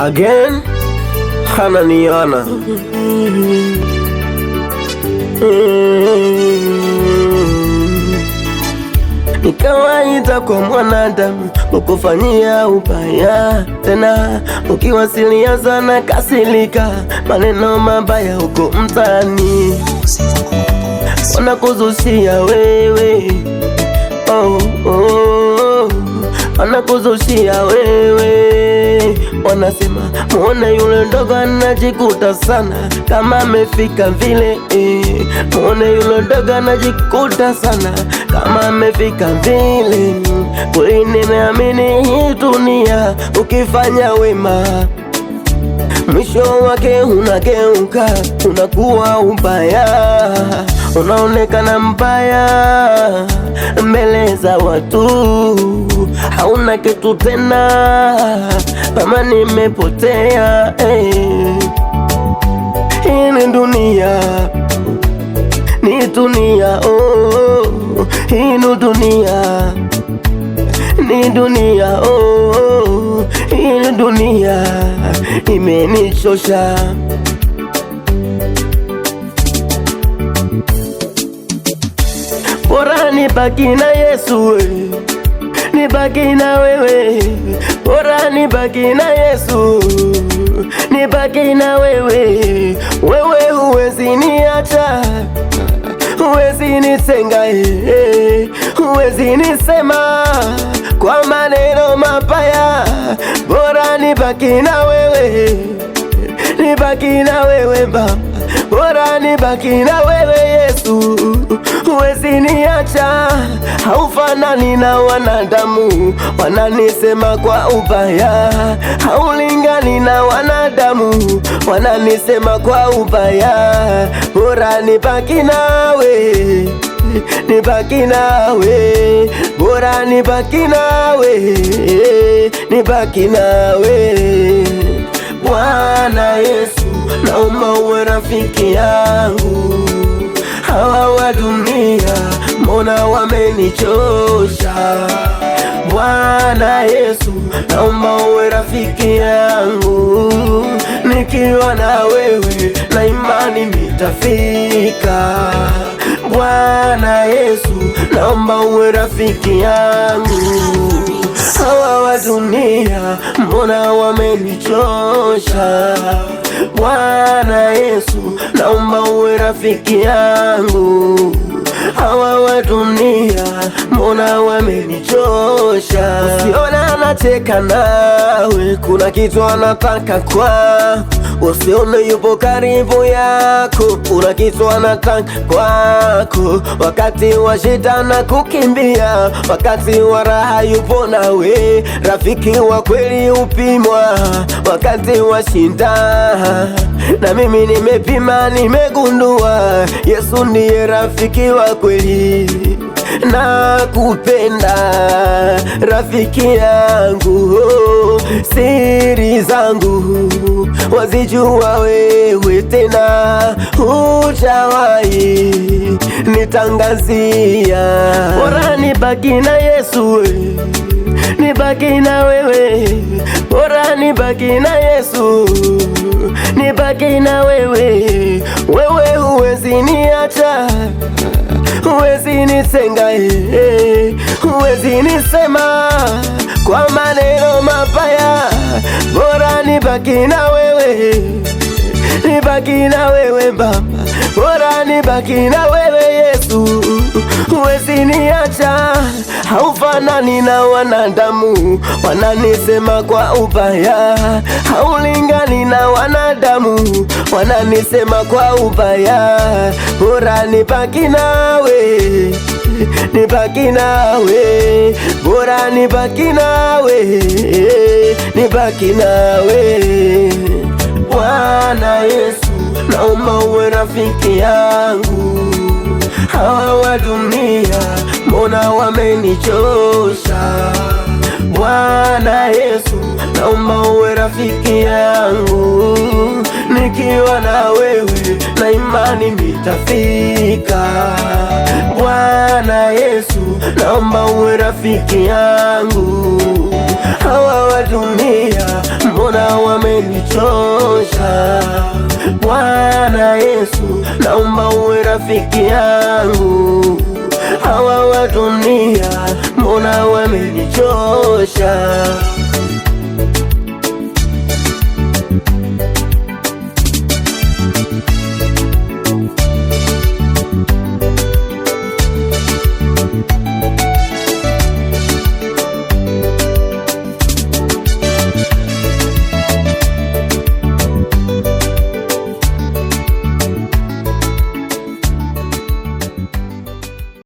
Again, Hananiana. Ni kawaida kwa mwanadamu kukufanyia ubaya, tena ukiwasilia sana kasilika maneno mabaya huko mtaani, wanakuzushia wewe, wanakuzushia wewe, wanasema muone yule ndogo anajikuta sana kama amefika vile, muone yule ndogo anajikuta sana kama amefika vile. Kweli nimeamini hii dunia, ukifanya wema mwisho wake unageuka, unakuwa ubaya, unaonekana mbaya mbele za watu, hauna kitu tena, kama nimepotea. Hii ni dunia, ni dunia, hii ni dunia, ni dunia, hii ni dunia imenichosha. Bora nibaki na Yesu, nibaki na wewe, bora nibaki na Yesu, nibaki na wewe. Wewe huwezi niacha, huwezi nitenga, huwezi nisema kwa maneno mabaya. Bora nibaki na wewe, nibaki na wewe Baba, bora nibaki na wewe Yesu. Huwezi niacha, haufanani na wanadamu, wananisema kwa ubaya, haulingani na wanadamu, wananisema kwa ubaya. Bora nibaki nawe, nibaki nawe, bora nibaki nawe, nibaki nawe. Bwana Yesu, naomba uwe rafiki yangu. Hawa wa dunia mbona wamenichosha? Bwana Yesu, naomba uwe rafiki yangu. Nikiwa na wewe na imani nitafika. Bwana Yesu, naomba uwe rafiki yangu. Hawa wa dunia mbona wamenichosha? Bwana Yesu, naomba uwe rafiki yangu. Hawa wa dunia mbona wamenichosha? Usiona anacheka nawe, kuna kitu anataka kwako. Usione yupo karibu yako, kuna kitu anataka kwako. Wakati wa shida na kukimbia, wakati wa raha yupo nawe. Rafiki wa kweli upimwa wakati wa shida, na mimi nimepima, nimegundua Yesu ndiye rafiki wa kweli. Nakupenda rafiki yangu, siri zangu wazijua wewe, tena hujawahi nitangazia. Bora nibaki na Yesu, nibaki na wewe, bora nibaki na Yesu, nibaki na wewe. Wewe huwezi niacha, huwezi nitenga, huwezi nisema kwa maneno mabaya. Bora nibaki na wewe, nibaki na wewe Baba, bora nibaki na wewe Yesu. Huwezi niacha, haufanani na wanadamu, wananisema kwa ubaya, haulingani na wanadamu, wananisema kwa ubaya. Bora nibaki nawe, nibaki nawe, bora nibaki nawe, nibaki nawe. Bwana Yesu, naomba uwe rafiki yangu. Hawa wa dunia mbona wamenichosha? Bwana Yesu, naomba uwe rafiki yangu. Nikiwa na wewe na imani nitafika. Bwana Yesu, naomba uwe rafiki yangu. Hawa wa dunia mbona wamenichosha. Bwana Yesu, naomba uwe rafiki yangu. Hawa wa dunia mbona wamenichosha.